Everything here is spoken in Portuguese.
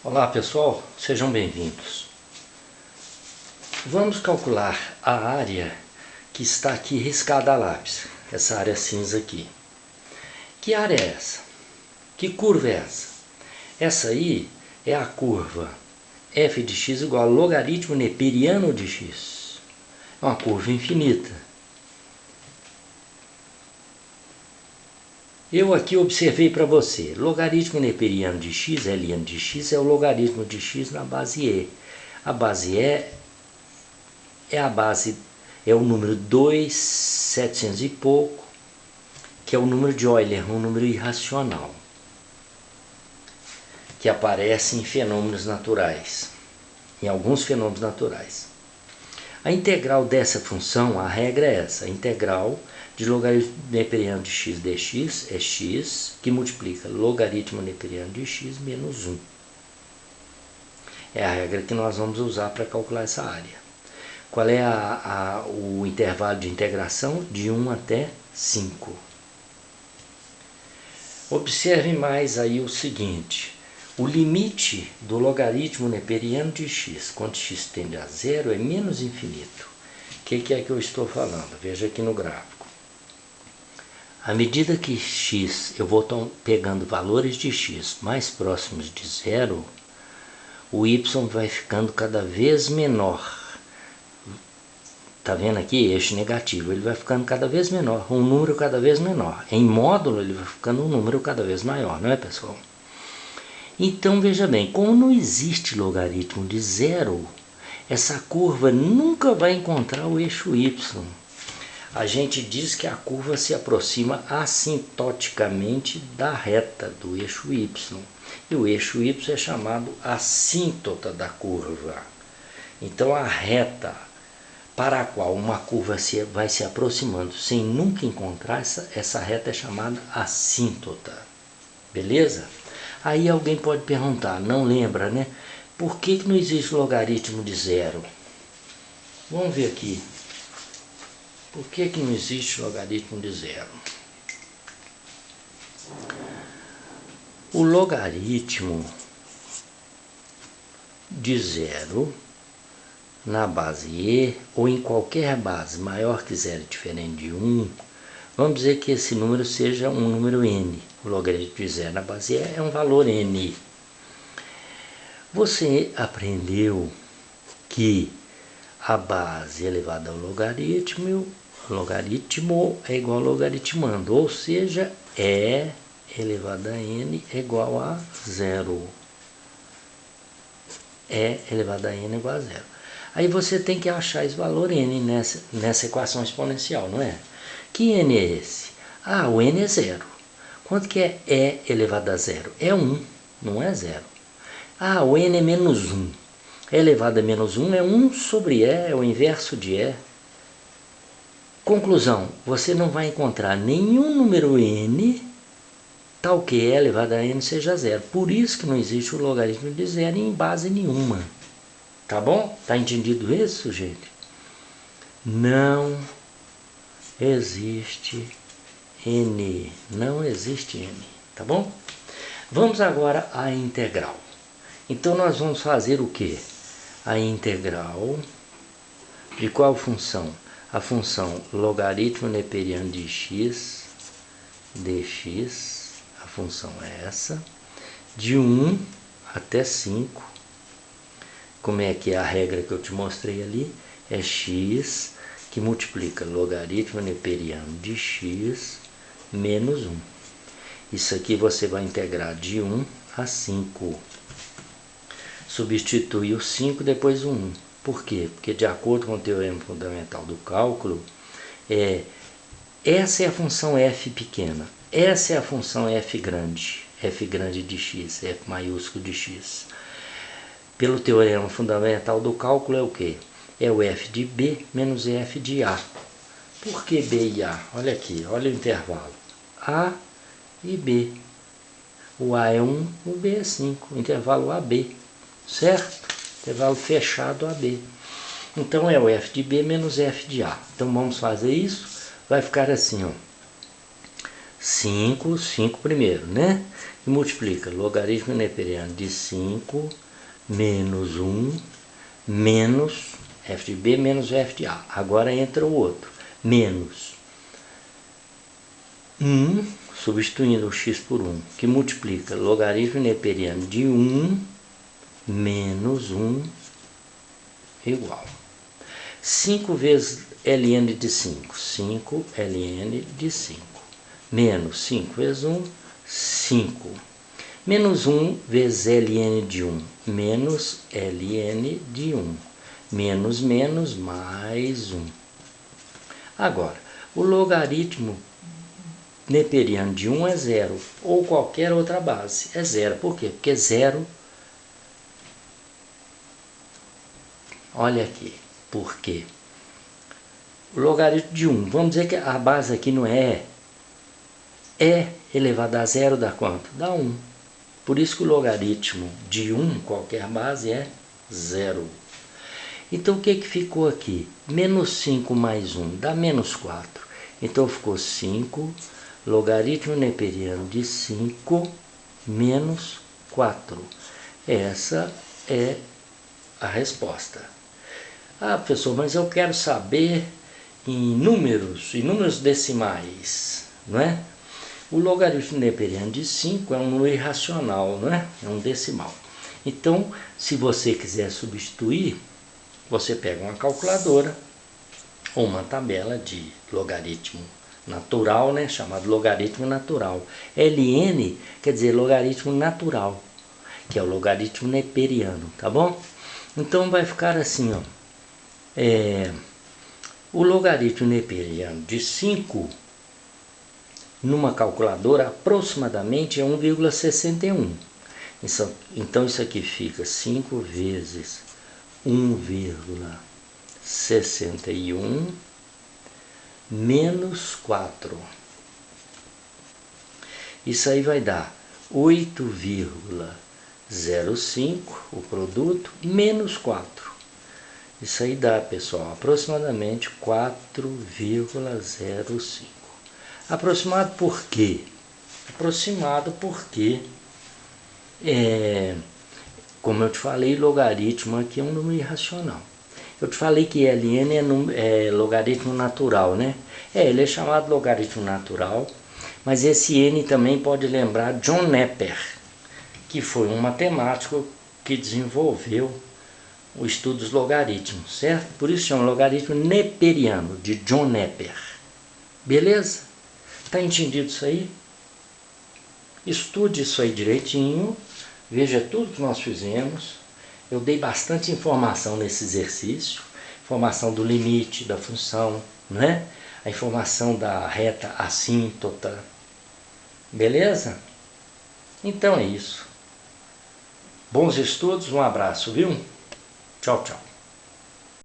Olá pessoal, sejam bem-vindos. Vamos calcular a área que está aqui riscada a lápis, essa área cinza aqui. Que área é essa? Que curva é essa? Essa aí é a curva f de x igual a logaritmo neperiano de x. É uma curva infinita. Eu aqui observei para você, logaritmo neperiano de x, ln de x, é o logaritmo de x na base e. A base e é o número 2.700 e pouco, que é o número de Euler, um número irracional, que aparece em fenômenos naturais, em alguns fenômenos naturais. A integral dessa função, a regra é essa, a integral de logaritmo neperiano de x dx é x, que multiplica logaritmo neperiano de x menos 1. É a regra que nós vamos usar para calcular essa área. Qual é o intervalo de integração? De 1 até 5. Observe mais aí o seguinte, o limite do logaritmo neperiano de x, quando x tende a zero, é menos infinito. O que é que eu estou falando? Veja aqui no gráfico. À medida que x, eu vou pegando valores de x mais próximos de zero, o y vai ficando cada vez menor. Está vendo aqui? Eixo negativo. Ele vai ficando cada vez menor, um número cada vez menor. Em módulo, ele vai ficando um número cada vez maior, não é, pessoal? Então, veja bem, como não existe logaritmo de zero, essa curva nunca vai encontrar o eixo y. A gente diz que a curva se aproxima assintoticamente da reta do eixo y. E o eixo y é chamado assíntota da curva. Então, a reta para a qual uma curva vai se aproximando sem nunca encontrar, essa reta é chamada assíntota. Beleza? Aí alguém pode perguntar, não lembra, né? Por que não existe logaritmo de zero? Vamos ver aqui. Por que não existe logaritmo de zero? O logaritmo de zero na base e, ou em qualquer base maior que zero diferente de 1, vamos dizer que esse número seja um número n. O logaritmo de zero na base e é um valor n. Você aprendeu que a base elevada ao logaritmo é igual a logaritmando, ou seja, e elevado a n é igual a zero. E elevado a n é igual a zero. Aí você tem que achar esse valor n nessa equação exponencial, não é? Que n é esse? Ah, o n é zero. Quanto que é e elevado a zero? É 1, não é zero. Ah, o n é menos 1. E elevado a menos 1 é 1 sobre e, é o inverso de e. Conclusão, você não vai encontrar nenhum número n tal que e elevado a n seja zero. Por isso que não existe o logaritmo de zero em base nenhuma. Tá bom? Tá entendido isso, gente? Não existe n. Não existe n. Tá bom? Vamos agora à integral. Então nós vamos fazer o quê? A integral de qual função? A função logaritmo neperiano de x dx, a função é essa, de 1 até 5. Como é que é a regra que eu te mostrei ali? É x que multiplica logaritmo neperiano de x menos 1. Isso aqui você vai integrar de 1 a 5. Substitui o 5 depois o 1. Por quê? Porque de acordo com o teorema fundamental do cálculo, essa é a função f pequena, essa é a função f grande de x, f maiúsculo de x. Pelo teorema fundamental do cálculo é o quê? É o f de b menos f de a. Por que b e a? Olha aqui, olha o intervalo. A e b. O a é 1, o b é 5. O intervalo AB, certo? Intervalo fechado AB. Então é o f de b menos f de a. Então vamos fazer isso. Vai ficar assim, ó. 5 primeiro, né? que multiplica logaritmo neperiano de 5 menos 1 menos f de b menos f de a. Agora entra o outro, menos 1, substituindo o x por 1, que multiplica logaritmo neperiano de 1 menos 1 igual 5 vezes ln de 5, 5 ln de 5, menos 5 vezes 1, 5, menos 1 vezes ln de 1, menos ln de 1, menos menos mais 1. Agora, o logaritmo neperiano de 1 é 0, ou qualquer outra base é 0. Por quê? Porque 0, olha aqui, por quê? O logaritmo de 1, vamos dizer que a base aqui não é elevado a 0 dá quanto? Dá 1. Por isso que o logaritmo de 1, qualquer base, é 0. Então o que ficou aqui? Menos 5 mais 1 dá menos 4. Então ficou 5, logaritmo neperiano de 5 menos 4. Essa é a resposta. Ah, professor, mas eu quero saber em números decimais, não é? O logaritmo neperiano de 5 é um número irracional, não é? É um decimal. Então, se você quiser substituir, você pega uma calculadora ou uma tabela de logaritmo natural, né? Chamado logaritmo natural. Ln quer dizer logaritmo natural, que é o logaritmo neperiano, tá bom? Então vai ficar assim, ó. O logaritmo neperiano de 5 numa calculadora aproximadamente é 1,61. Então isso aqui fica 5 vezes 1,61 menos 4. Isso aí vai dar 8,05 o produto menos 4. Isso aí dá, pessoal, aproximadamente 4,05. Aproximado por quê? Aproximado porque, como eu te falei, logaritmo aqui é um número irracional. Eu te falei que ln é logaritmo natural, né? Ele é chamado logaritmo natural, mas esse n também pode lembrar John Napier, que foi um matemático que desenvolveu o estudo dos logaritmos, certo? Por isso chama logaritmo neperiano, de John Napier. Beleza? Tá entendido isso aí? Estude isso aí direitinho, veja tudo que nós fizemos. Eu dei bastante informação nesse exercício, informação do limite da função, né? A informação da reta assíntota. Beleza? Então é isso. Bons estudos, um abraço, viu? Tchau, tchau.